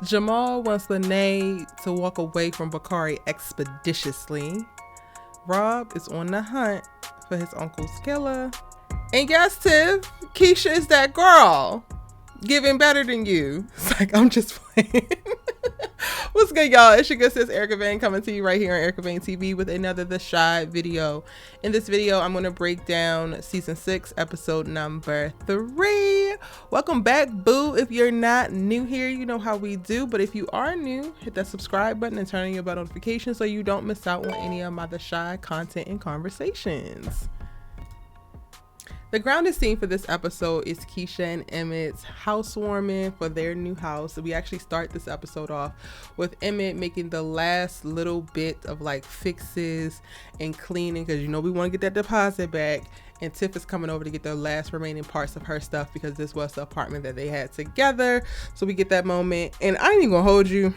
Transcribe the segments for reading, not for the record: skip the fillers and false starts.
Jamal wants Lene to walk away from Bakari expeditiously. Rob is on the hunt for his uncle's killer. And guess, Tiff, Keisha is that girl giving better than you. It's like, I'm just playing. What's good, y'all? It's your good sis Erica Vane coming to you right here on Erica Vane TV with another The Shy video. In this video, I'm going to break down season 6, episode number 3. Welcome back, boo. If you're not new here, you know how we do. But if you are new, hit that subscribe button and turn on your bell notifications so you don't miss out on any of my The Shy content and conversations. The grounded scene for this episode is Keisha and Emmett's housewarming for their new house. We actually start this episode off with Emmett making the last little bit of like fixes and cleaning because, you know, we want to get that deposit back. And Tiff is coming over to get the last remaining parts of her stuff because this was the apartment that they had together. So we get that moment. And I ain't even gonna hold you.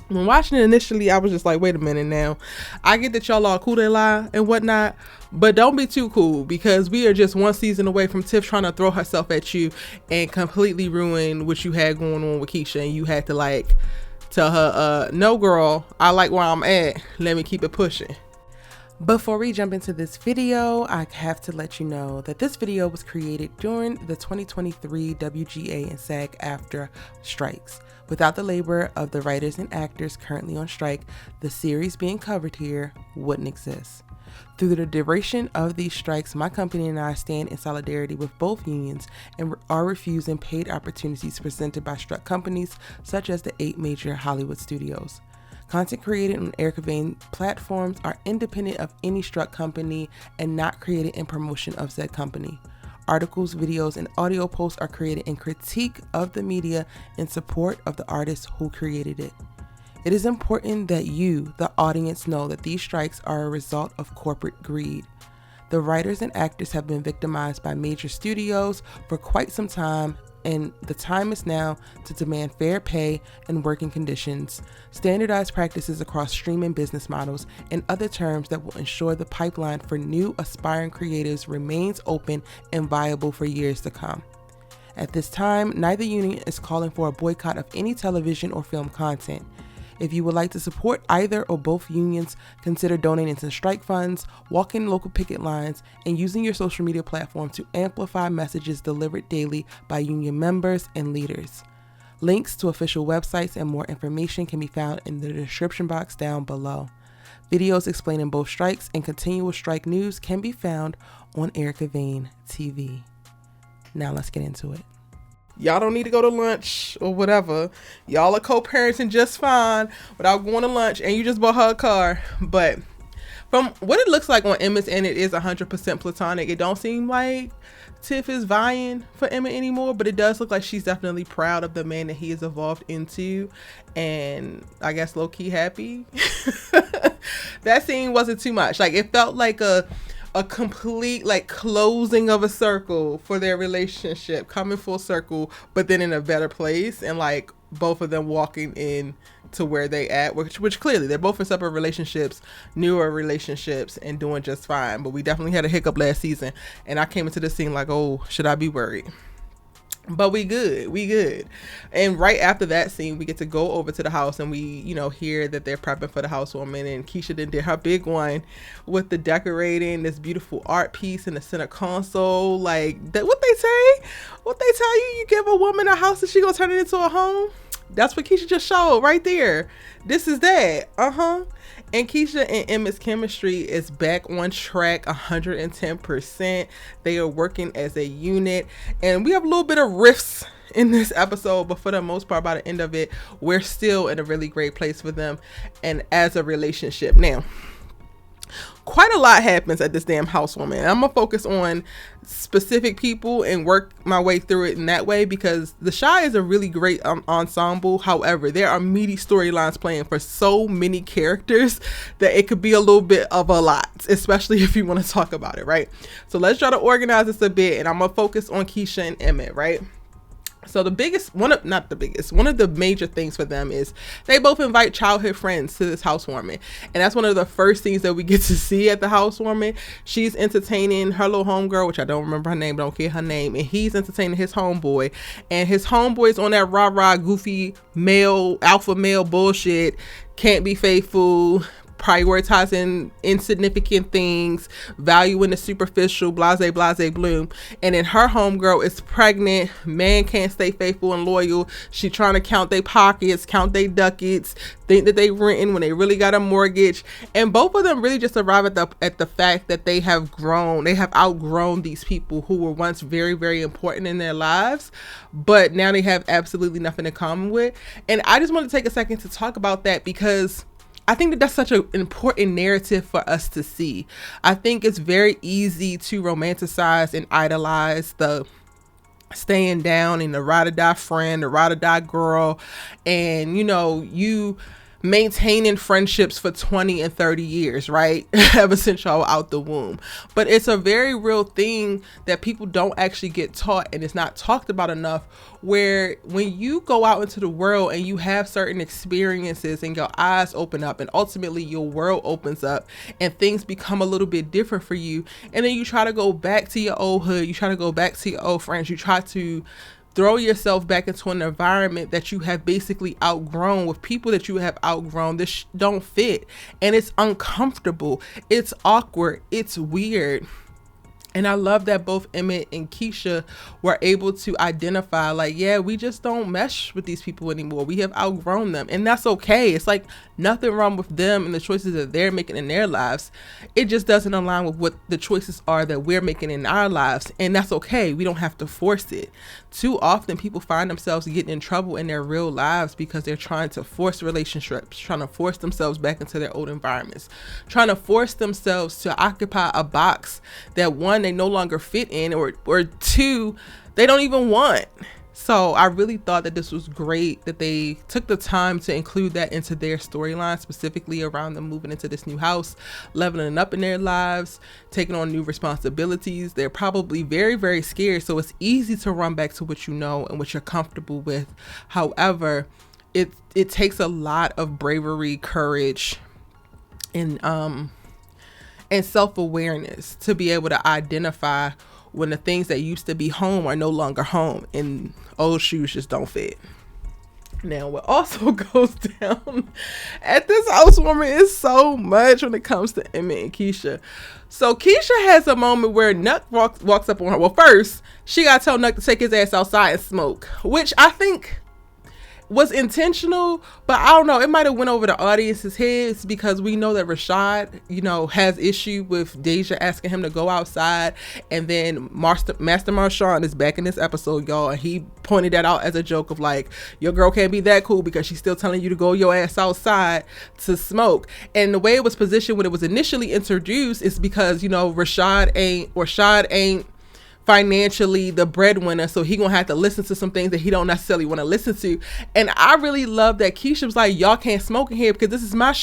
When watching it initially, I was just like, wait a minute now. I get that y'all are cool to lie and whatnot, but don't be too cool because we are just one season away from Tiff trying to throw herself at you and completely ruin what you had going on with Keisha. And you had to like tell her, no girl, I like where I'm at. Let me keep it pushing. Before we jump into this video, I have to let you know that this video was created during the 2023 WGA and SAG-AFTRA strikes. Without the labor of the writers and actors currently on strike, the series being covered here wouldn't exist. Through the duration of these strikes, my company and I stand in solidarity with both unions and are refusing paid opportunities presented by struck companies such as the 8 major Hollywood studios. Content created on Erica Vane platforms are independent of any struck company and not created in promotion of said company. Articles, videos, and audio posts are created in critique of the media in support of the artists who created it. It is important that you, the audience, know that these strikes are a result of corporate greed. The writers and actors have been victimized by major studios for quite some time, and the time is now to demand fair pay and working conditions, standardized practices across streaming business models, and other terms that will ensure the pipeline for new aspiring creatives remains open and viable for years to come. At this time, neither union is calling for a boycott of any television or film content. If you would like to support either or both unions, consider donating to strike funds, walking local picket lines, and using your social media platform to amplify messages delivered daily by union members and leaders. Links to official websites and more information can be found in the description box down below. Videos explaining both strikes and continual strike news can be found on Erica Vane TV. Now let's get into it. Y'all don't need to go to lunch or whatever. Y'all are co-parenting just fine without going to lunch, and you just bought her a car. But from what it looks like on Emmett's end, it is 100% platonic. It don't seem like Tiff is vying for Emmett anymore, but it does look like she's definitely proud of the man that he has evolved into, and I guess low-key happy. That scene wasn't too much. Like, it felt like a complete like closing of a circle for their relationship, coming full circle, but then in a better place, and like both of them walking in to where they at, which clearly they're both in separate relationships, newer relationships, and doing just fine. But we definitely had a hiccup last season, and I came into this scene like, oh, should I be worried? But we good. And right after that scene, we get to go over to the house, and we, you know, hear that they're prepping for the housewarming, and Keisha then did her big one with the decorating this beautiful art piece in the center console. Like that, what they tell you, you give a woman a house and she gonna turn it into a home. That's what Keisha just showed right there. This is that. And Keisha and Emmett's chemistry is back on track 110%. They are working as a unit, and we have a little bit of rifts in this episode, but for the most part, by the end of it, we're still in a really great place with them and as a relationship. Now, quite a lot happens at this damn housewarming. I'm gonna focus on specific people and work my way through it in that way because The Shy is a really great ensemble. However, there are meaty storylines playing for so many characters that it could be a little bit of a lot, especially if you want to talk about it, right? So let's try to organize this a bit, and I'm gonna focus on Keisha and Emmett, right? So one of the major things for them is they both invite childhood friends to this housewarming. And that's one of the first things that we get to see at the housewarming. She's entertaining her little homegirl, which I don't remember her name, but I don't care her name. And he's entertaining his homeboy. And his homeboy's on that rah-rah, goofy alpha male bullshit. Can't be faithful, prioritizing insignificant things, valuing the superficial, blase bloom. And then her homegirl is pregnant, man can't stay faithful and loyal. She trying to count their pockets, count their ducats, think that they renting when they really got a mortgage. And both of them really just arrive at the fact that they have outgrown these people who were once very, very important in their lives, but now they have absolutely nothing in common with. And I just want to take a second to talk about that, because I think that that's such an important narrative for us to see. I think it's very easy to romanticize and idolize the staying down and the ride or die friend, the ride or die girl, and you maintaining friendships for 20 and 30 years, right? Ever since y'all out the womb. But it's a very real thing that people don't actually get taught, and it's not talked about enough, where when you go out into the world and you have certain experiences and your eyes open up and ultimately your world opens up and things become a little bit different for you, and then you try to go back to your old hood, you try to go back to your old friends, you try to throw yourself back into an environment that you have basically outgrown with people that you have outgrown. This don't fit, and it's uncomfortable, it's awkward, it's weird. And I love that both Emmett and Keisha were able to identify, like, yeah, we just don't mesh with these people anymore. We have outgrown them. And that's okay. It's like nothing wrong with them and the choices that they're making in their lives. It just doesn't align with what the choices are that we're making in our lives. And that's okay. We don't have to force it. Too often people find themselves getting in trouble in their real lives because they're trying to force relationships, trying to force themselves back into their old environments, trying to force themselves to occupy a box that, one, they no longer fit in, or two, they don't even want. So I really thought that this was great that they took the time to include that into their storyline, specifically around them moving into this new house, leveling up in their lives, taking on new responsibilities. They're probably very, very scared. So it's easy to run back to what you know and what you're comfortable with. However, it takes a lot of bravery, courage, and self-awareness to be able to identify when the things that used to be home are no longer home and old shoes just don't fit. Now, what also goes down at this housewarming is so much when it comes to Emmett and Keisha. So Keisha has a moment where Nuck walks up on her. Well, first, she got to tell Nuck to take his ass outside and smoke, which I think was intentional, but I don't know, it might have went over the audience's heads, because we know that Rashad, has issue with Deja asking him to go outside. And then Master Marshawn is back in this episode, y'all, and he pointed that out as a joke of like, your girl can't be that cool because she's still telling you to go your ass outside to smoke. And the way it was positioned when it was initially introduced is because, Rashad ain't financially the breadwinner, so he gonna have to listen to some things that he don't necessarily want to listen to. And I really love that Keisha was like, y'all can't smoke in here because this is my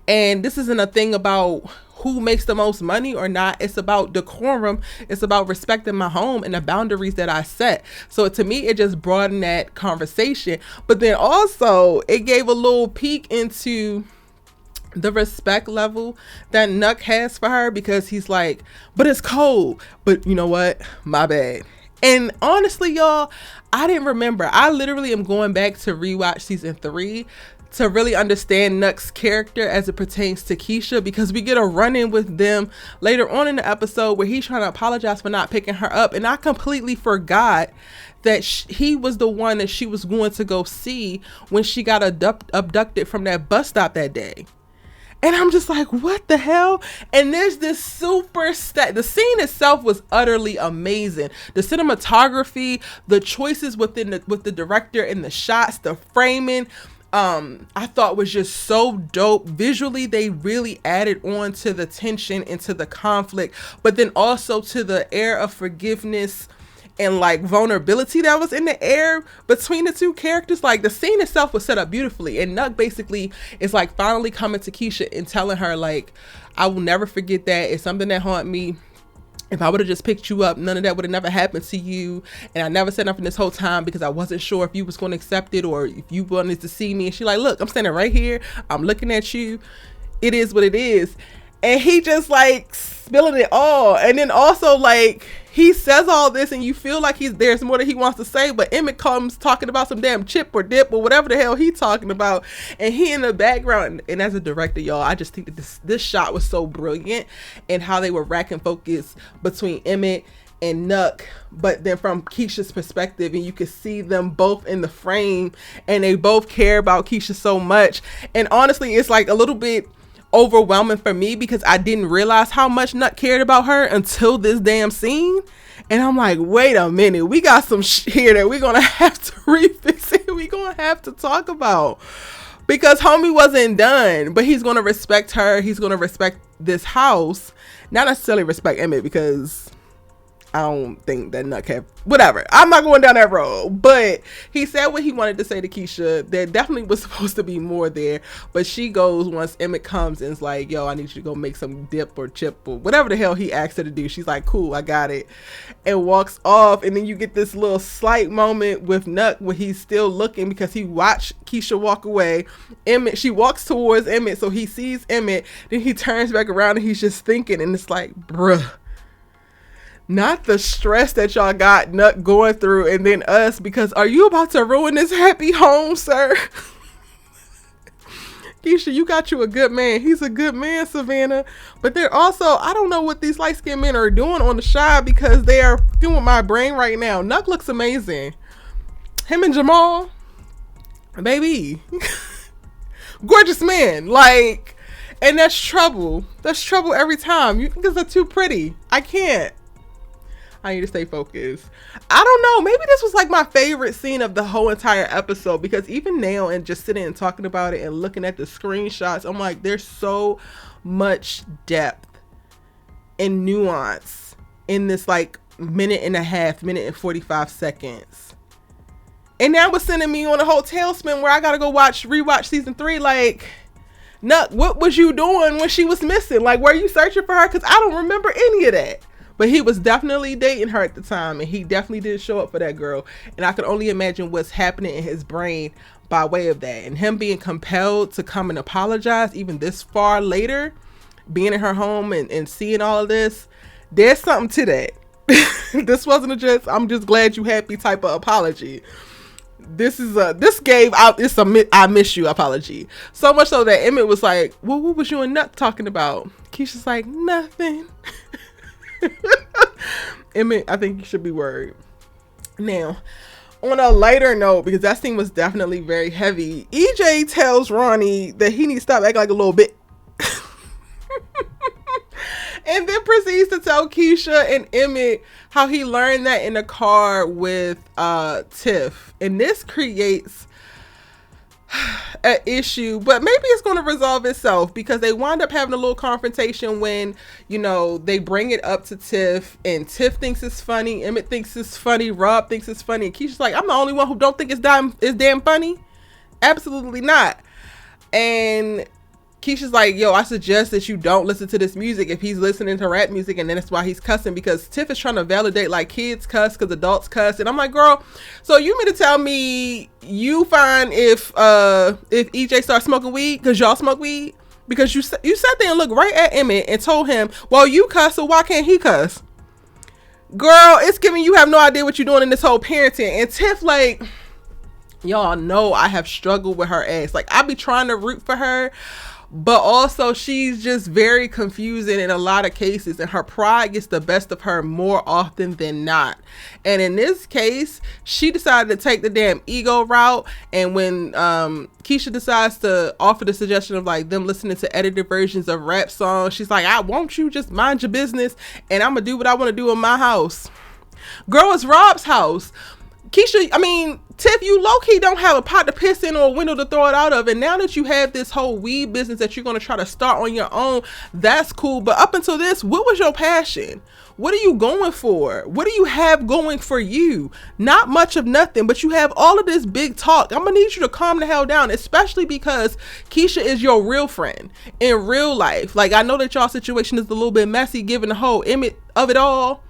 and this isn't a thing about who makes the most money or not. It's about decorum. It's about respecting my home and the boundaries that I set. So to me, it just broadened that conversation, but then also it gave a little peek into the respect level that Nuck has for her, because he's like, but it's cold, but you know what, my bad. And honestly, y'all, I didn't remember. I literally am going back to rewatch season 3 to really understand Nuck's character as it pertains to Keisha, because we get a run-in with them later on in the episode where he's trying to apologize for not picking her up, and I completely forgot that he was the one that she was going to go see when she got abducted from that bus stop that day. And I'm just like, what the hell? And there's this the scene itself was utterly amazing. The cinematography, the choices with the director and the shots, the framing, I thought was just so dope. Visually, they really added on to the tension and to the conflict, but then also to the air of forgiveness and like vulnerability that was in the air between the two characters. Like, the scene itself was set up beautifully, and Nuck basically is like finally coming to Keisha and telling her like, I will never forget that. It's something that haunt me. If I would have just picked you up, none of that would have never happened to you. And I never said nothing this whole time because I wasn't sure if you was going to accept it or if you wanted to see me. And she like, look, I'm standing right here. I'm looking at you. It is what it is. And he just like spilling it all. And then also like he says all this and you feel like there's more that he wants to say, but Emmett comes talking about some damn chip or dip or whatever the hell he talking about, and he in the background. And as a director, y'all, I just think that this shot was so brilliant and how they were racking focus between Emmett and Nuck, but then from Keisha's perspective, and you could see them both in the frame and they both care about Keisha so much. And honestly, it's like a little bit overwhelming for me because I didn't realize how much Nuck cared about her until this damn scene. And I'm like, wait a minute, we got some shit here that we're gonna have to revisit. We're gonna have to talk about, because homie wasn't done, but he's gonna respect her. He's gonna respect this house, not necessarily respect Emmett, because I don't think that Nuck have, whatever. I'm not going down that road. But he said what he wanted to say to Keisha. There definitely was supposed to be more there. But she goes, once Emmett comes and is like, yo, I need you to go make some dip or chip or whatever the hell he asked her to do. She's like, cool, I got it. And walks off. And then you get this little slight moment with Nuck where he's still looking because he watched Keisha walk away. She walks towards Emmett. So he sees Emmett. Then he turns back around and he's just thinking. And it's like, bruh. Not the stress that y'all got Nuck going through and then us, because are you about to ruin this happy home, sir? Keisha, you got you a good man. He's a good man, Savannah. But they're also, I don't know what these light-skinned men are doing on the shot because they are fucking with my brain right now. Nuck looks amazing. Him and Jamal, baby. Gorgeous man. Like, and that's trouble. That's trouble every time. You think they're too pretty. I can't. I need to stay focused. I don't know. Maybe this was like my favorite scene of the whole entire episode, because even now and just sitting and talking about it and looking at the screenshots, I'm like, there's so much depth and nuance in this like minute and 45 seconds. And that was sending me on a whole tailspin where I gotta go rewatch season 3. Like, Nuck, what was you doing when she was missing? Like, were you searching for her? Because I don't remember any of that. But he was definitely dating her at the time, and he definitely did show up for that girl. And I could only imagine what's happening in his brain by way of that. And him being compelled to come and apologize even this far later, being in her home and seeing all of this, there's something to that. This wasn't a just, I'm just glad you happy type of apology. This gave out, it's a I miss you apology. So much so that Emmett was like, well, what was you and Nuck talking about? Keisha's like, nothing. Emmett, I think you should be worried. Now, on a lighter note, because that scene was definitely very heavy, EJ tells Ronnie that he needs to stop acting like a little bit. And then proceeds to tell Keisha and Emmett how he learned that in the car with Tiff. And this creates an issue, but maybe it's going to resolve itself, because they wind up having a little confrontation when, you know, they bring it up to Tiff, and Tiff thinks it's funny, Emmett thinks it's funny, Rob thinks it's funny, and Keisha's like, I'm the only one who don't think it's damn funny. Absolutely not. And Keisha's like, yo, I suggest that you don't listen to this music if he's listening to rap music, and then that's why he's cussing, because Tiff is trying to validate like kids cuss because adults cuss. And I'm like, girl, so you mean to tell me you find if EJ starts smoking weed because y'all smoke weed? Because you sat there and looked right at Emmett and told him, well, you cuss, so why can't he cuss? Girl, it's giving you have no idea what you're doing in this whole parenting. And Tiff, like, y'all know I have struggled with her ass. Like, I be trying to root for her, but also she's just very confusing in a lot of cases, and her pride gets the best of her more often than not. And in this case, she decided to take the damn ego route. And when Keisha decides to offer the suggestion of like them listening to edited versions of rap songs, she's like, I want you just mind your business and I'm gonna do what I want to do in my house. Girl, it's Rob's house. Keisha, I mean, Tiff, you low-key don't have a pot to piss in or a window to throw it out of. And now that you have this whole weed business that you're going to try to start on your own, that's cool. But up until this, what was your passion? What are you going for? What do you have going for you? Not much of nothing, but you have all of this big talk. I'm going to need you to calm the hell down, especially because Keisha is your real friend in real life. Like, I know that y'all situation is a little bit messy given the whole image of it all,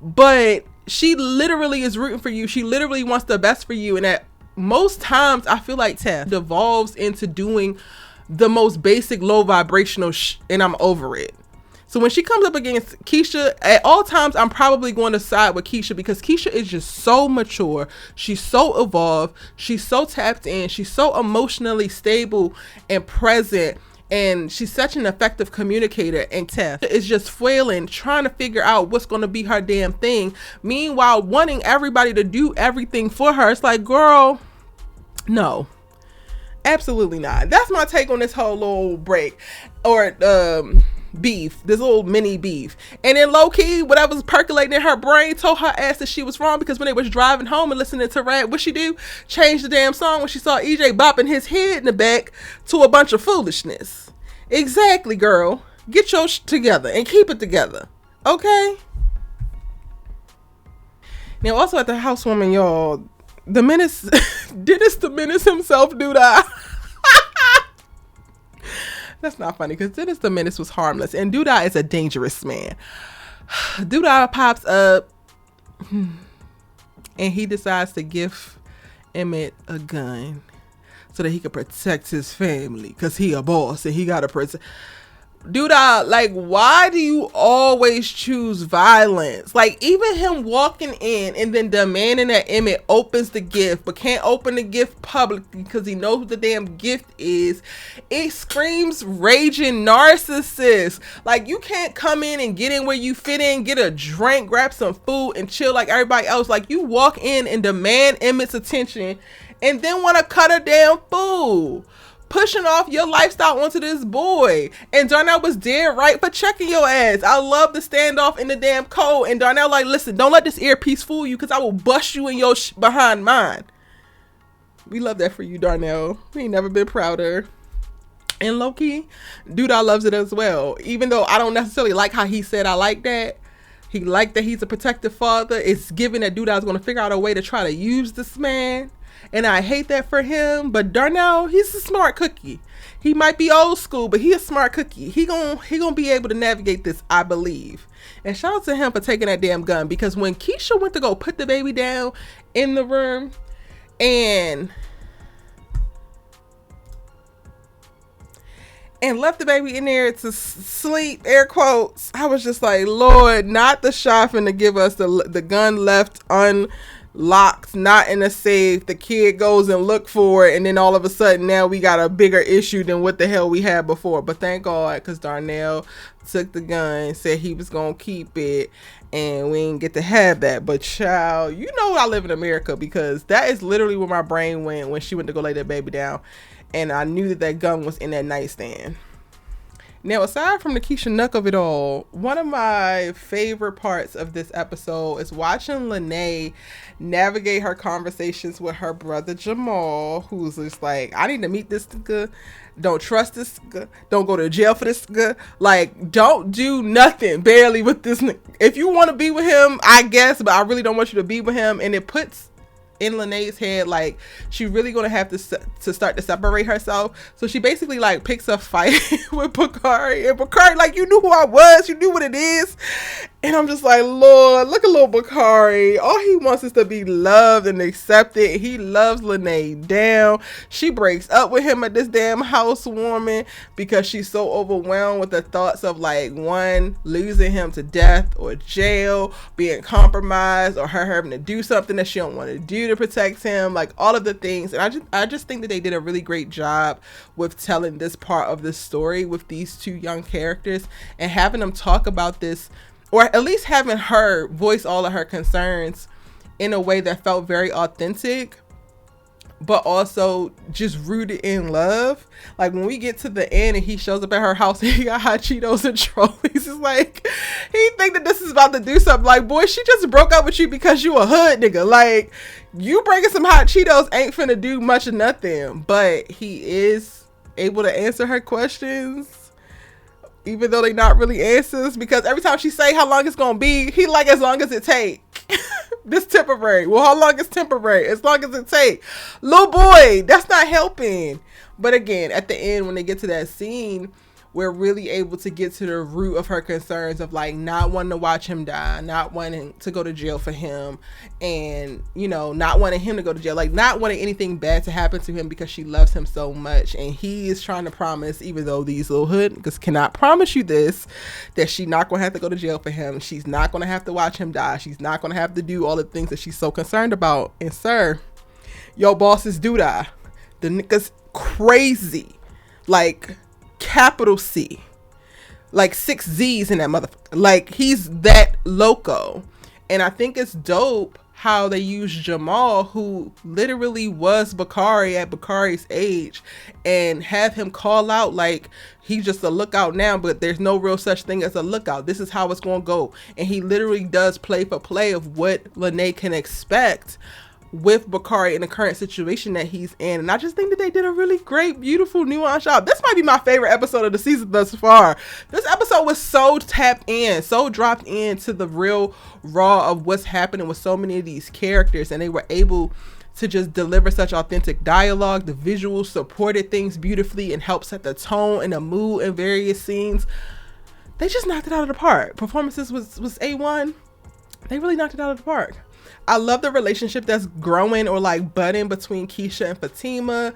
but she literally is rooting for you. She literally wants the best for you. And at most times, I feel like Tef devolves into doing the most basic low vibrational and I'm over it. So when she comes up against Keisha, at all times, I'm probably going to side with Keisha because Keisha is just so mature. She's so evolved. She's so tapped in. She's so emotionally stable and present. And she's such an effective communicator, and Tef is just flailing, trying to figure out what's going to be her damn thing. Meanwhile, wanting everybody to do everything for her. It's like, girl, no, absolutely not. That's my take on this whole little break or beef, this little mini beef. And then low key, whatever's percolating in her brain told her ass that she was wrong because when they was driving home and listening to rap, what she do? Change the damn song when she saw EJ bopping his head in the back to a bunch of foolishness. Exactly, girl. Get your together and keep it together. Okay? Now, also at the housewarming, y'all, the menace, Dennis the Menace himself, Doodah. That's not funny because Dennis the Menace was harmless and Doodah is a dangerous man. Doodah pops up and he decides to give Emmett a gun so that he could protect his family because he a boss and he got to protect. Doodah, like, why do you always choose violence? Like, even him walking in and then demanding that Emmett opens the gift, but can't open the gift publicly because he knows what the damn gift is. It screams raging narcissist. Like, you can't come in and get in where you fit in, get a drink, grab some food, and chill like everybody else. Like, you walk in and demand Emmett's attention and then want to cut a damn food. Pushing off your lifestyle onto this boy. And Darnell was dead right for checking your ass. I love the standoff in the damn cold. And Darnell like, listen, don't let this earpiece fool you because I will bust you in your behind mine. We love that for you, Darnell. We ain't never been prouder. And low-key, Doodah loves it as well. Even though I don't necessarily like how he said I like that. He liked that he's a protective father. It's given that Doodah's going to figure out a way to try to use this man. And I hate that for him. But Darnell, he's a smart cookie. He might be old school, but he a smart cookie. He gonna be able to navigate this, I believe. And shout out to him for taking that damn gun. Because when Keisha went to go put the baby down in the room and left the baby in there to sleep, air quotes, I was just like, Lord, not the shot finna give us the gun left unlocked, not in a safe. The kid goes and look for it, and then all of a sudden now we got a bigger issue than what the hell we had before. But thank God, because Darnell took the gun, said he was gonna keep it, and we didn't get to have that. But child, you know I live in America, because that is literally where my brain went when she went to go lay that baby down, and I knew that gun was in that nightstand. Now, aside from the Keisha Nuck of it all, one of my favorite parts of this episode is watching Lene navigate her conversations with her brother Jamal, who's just like, I need to meet this nigga, don't trust this nigga, don't go to jail for this nigga, like, don't do nothing barely with this nigga. If you want to be with him, I guess, but I really don't want you to be with him. And it puts in Lene's head like she really gonna have to start to separate herself. So she basically like picks a fight with Bakari, and Bakari like, you knew who I was, you knew what it is. And I'm just like, Lord, look at little Bakari. All he wants is to be loved and accepted. He loves Lene down. She breaks up with him at this damn housewarming because she's so overwhelmed with the thoughts of like, one, losing him to death or jail, being compromised, or her having to do something that she don't want to do to protect him, like all of the things. And I just think that they did a really great job with telling this part of the story with these two young characters and having them talk about this, or at least having her voice all of her concerns in a way that felt very authentic, but also just rooted in love. Like when we get to the end and he shows up at her house and he got hot Cheetos and trophies, it's like he think that this is about to do something. Like, boy, she just broke up with you because you a hood nigga. Like, you bringing some hot Cheetos ain't finna do much of nothing. But he is able to answer her questions, even though they not really answers, because every time she say how long it's gonna be, he like, as long as it take. This temporary. Well, how long is temporary? As long as it take. Little boy, that's not helping. But again, at the end, when they get to that scene, we're really able to get to the root of her concerns of like not wanting to watch him die, not wanting to go to jail for him, and, you know, not wanting him to go to jail, like not wanting anything bad to happen to him because she loves him so much. And he is trying to promise, even though these little hood niggas cannot promise you this, that she's not going to have to go to jail for him. She's not going to have to watch him die. She's not going to have to do all the things that she's so concerned about. And sir, your bosses do die. The nigga's crazy. Like, capital C, like 6 Z's in that motherfucker. Like, he's that loco. And I think it's dope how they use Jamal, who literally was Bakari at Bakari's age, and have him call out like he's just a lookout now, but there's no real such thing as a lookout. This is how it's gonna go. And he literally does play for play of what Lene can expect with Bakari in the current situation that he's in. And I just think that they did a really great, beautiful, nuanced job. This might be my favorite episode of the season thus far. This episode was so tapped in, so dropped into the real raw of what's happening with so many of these characters, and they were able to just deliver such authentic dialogue. The visuals supported things beautifully and helped set the tone and the mood in various scenes. They just knocked it out of the park. Performances was A1. They really knocked it out of the park. I love the relationship that's growing or like budding between Keisha and Fatima.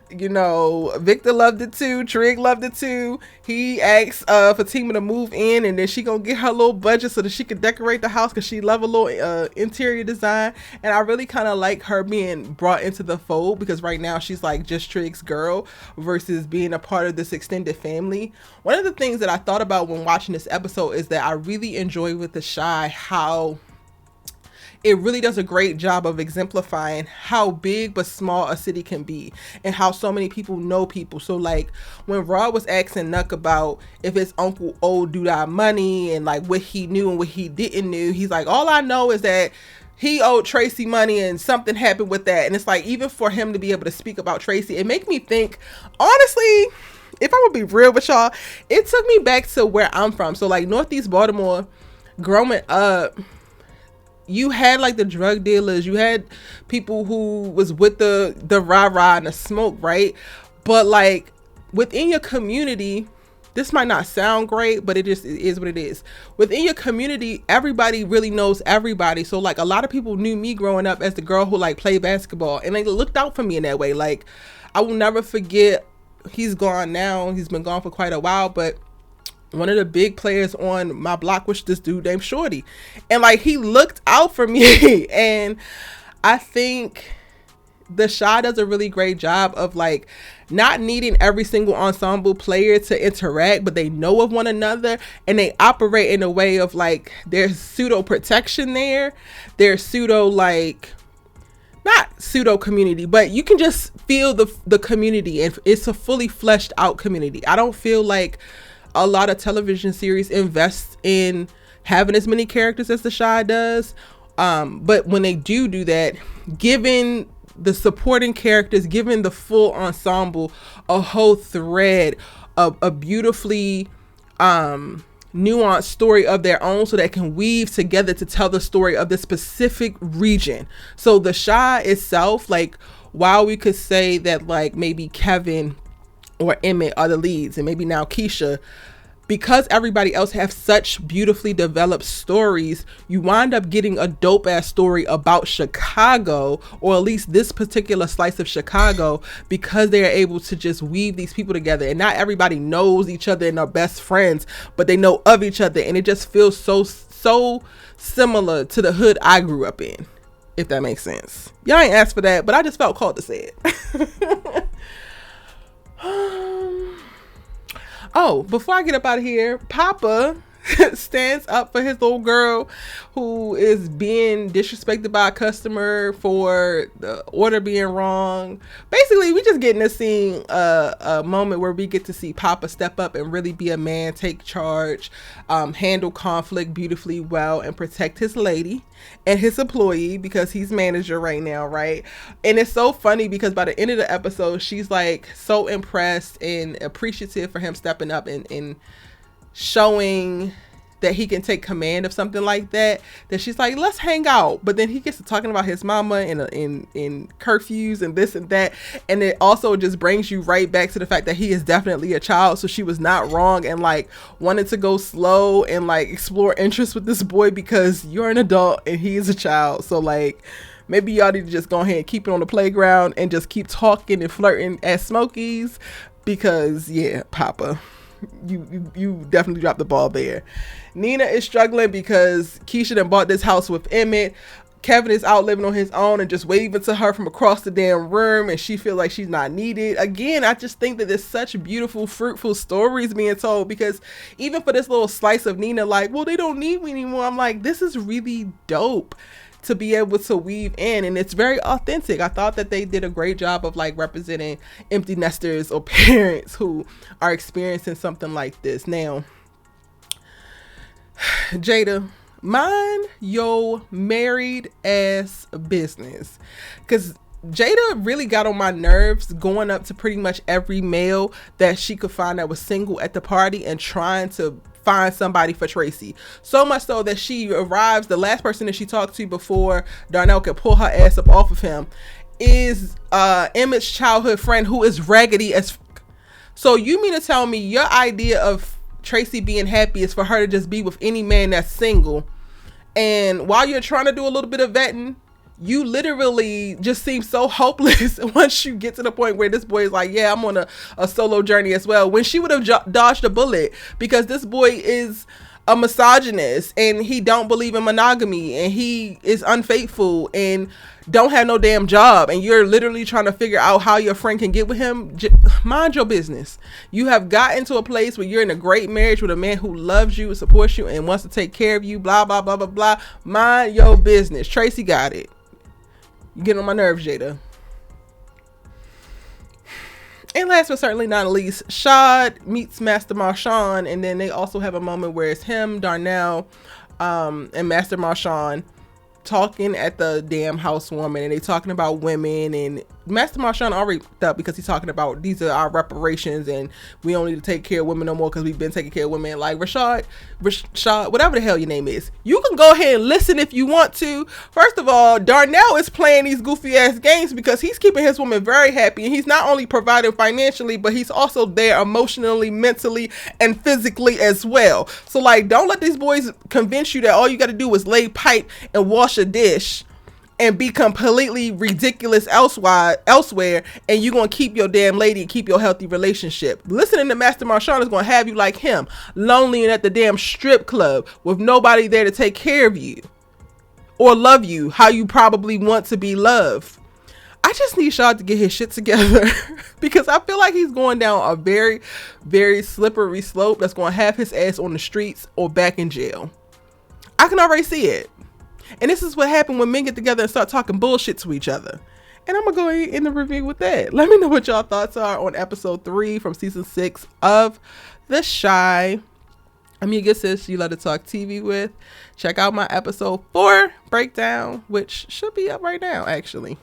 You know, Victor loved it too. Trig loved it too. He asked Fatima to move in, and then she gonna get her little budget so that she could decorate the house because she love a little interior design. And I really kind of like her being brought into the fold, because right now she's like just Trig's girl versus being a part of this extended family. One of the things that I thought about when watching this episode is that I really enjoy with The Chi how it really does a great job of exemplifying how big but small a city can be, and how so many people know people. So like when Rod was asking Nuck about if his uncle owed Duda money and like what he knew and what he didn't know, he's like, all I know is that he owed Tracy money and something happened with that. And it's like, even for him to be able to speak about Tracy, it make me think, honestly, if I would be real with y'all, it took me back to where I'm from. So like Northeast Baltimore, growing up, you had like the drug dealers, you had people who was with the rah-rah and the smoke, right? But like within your community, this might not sound great, but it just is what it is. Within your community, everybody really knows everybody. So like a lot of people knew me growing up as the girl who like played basketball, and they looked out for me in that way. Like I will never forget, he's gone now, he's been gone for quite a while, but one of the big players on my block was this dude named Shorty, and like he looked out for me. And I think The Chi does a really great job of like not needing every single ensemble player to interact, but they know of one another, and they operate in a way of like there's pseudo protection there, there's pseudo like, not pseudo community, but you can just feel the community, and it's a fully fleshed out community. I don't feel like a lot of television series invest in having as many characters as The Chi does. But when they do that, given the supporting characters, given the full ensemble a whole thread of a beautifully nuanced story of their own, so that can weave together to tell the story of the specific region. So The Chi itself, like while we could say that like maybe Kevin or Emmett are the leads, and maybe now Keisha, because everybody else have such beautifully developed stories, you wind up getting a dope ass story about Chicago, or at least this particular slice of Chicago, because they are able to just weave these people together. And not everybody knows each other and are best friends, but they know of each other, and it just feels so similar to the hood I grew up in, if that makes sense. Y'all ain't asked for that, but I just felt called to say it. Oh, before I get up out of here, Papa stands up for his little girl who is being disrespected by a customer for the order being wrong. Basically, we just getting to see a moment where we get to see Papa step up and really be a man, take charge, handle conflict beautifully well, and protect his lady and his employee because he's manager right now, right? And it's so funny because by the end of the episode, she's like so impressed and appreciative for him stepping up and showing that he can take command of something like that she's like, let's hang out. But then he gets to talking about his mama in curfews and this and that, and it also just brings you right back to the fact that he is definitely a child, so she was not wrong and like wanted to go slow and like explore interest with this boy because you're an adult and he is a child. So like maybe y'all need to just go ahead and keep it on the playground and just keep talking and flirting at Smokies because yeah, Papa, you definitely dropped the ball there. Nina is struggling because Keisha done bought this house with Emmett. Kevin is out living on his own and just waving to her from across the damn room, and she feels like she's not needed. Again, I just think that there's such beautiful, fruitful stories being told, because even for this little slice of Nina, like, well, they don't need me anymore. I'm like, this is really dope to be able to weave in, and it's very authentic. I thought that they did a great job of like representing empty nesters or parents who are experiencing something like this. Now, Jada, mind your married ass business, because Jada really got on my nerves going up to pretty much every male that she could find that was single at the party and trying to find somebody for Tracy. So much so that she arrives, the last person that she talked to before Darnell could pull her ass up off of him is Emmett's childhood friend who is raggedy as so you mean to tell me your idea of Tracy being happy is for her to just be with any man that's single, and while you're trying to do a little bit of vetting, you literally just seem so hopeless once you get to the point where this boy is like, yeah, I'm on a solo journey as well, when she would have dodged a bullet, because this boy is a misogynist and he don't believe in monogamy and he is unfaithful and don't have no damn job, and you're literally trying to figure out how your friend can get with him. Mind your business. You have gotten to a place where you're in a great marriage with a man who loves you and supports you and wants to take care of you, blah blah blah blah blah. Mind your business. Tracy got it. You get on my nerves, Jada. And last but certainly not least, Shad meets Master Marshawn, and then they also have a moment where it's him, Darnell, and Master Marshawn talking at the damn housewarming, and they talking about women, and Master Marshawn already up because he's talking about these are our reparations and we don't need to take care of women no more because we've been taking care of women. Like Rashad, whatever the hell your name is, you can go ahead and listen if you want to. First of all, Darnell is playing these goofy ass games because he's keeping his woman very happy, and he's not only providing financially, but he's also there emotionally, mentally, and physically as well. So like, don't let these boys convince you that all you got to do is lay pipe and wash a dish and be completely ridiculous elsewhere, and you're gonna keep your damn lady and keep your healthy relationship. Listening to Master Marshawn is gonna have you like him, lonely and at the damn strip club with nobody there to take care of you or love you how you probably want to be loved. I just need Shad to get his shit together because I feel like he's going down a very, very slippery slope that's gonna have his ass on the streets or back in jail. I can already see it. And this is what happened when men get together and start talking bullshit to each other. And I'm going to go ahead in the review with that. Let me know what y'all thoughts are on episode 3 from season 6 of The Chi. I'm your good sis, you love to talk TV with. Check out my episode 4 breakdown, which should be up right now, actually.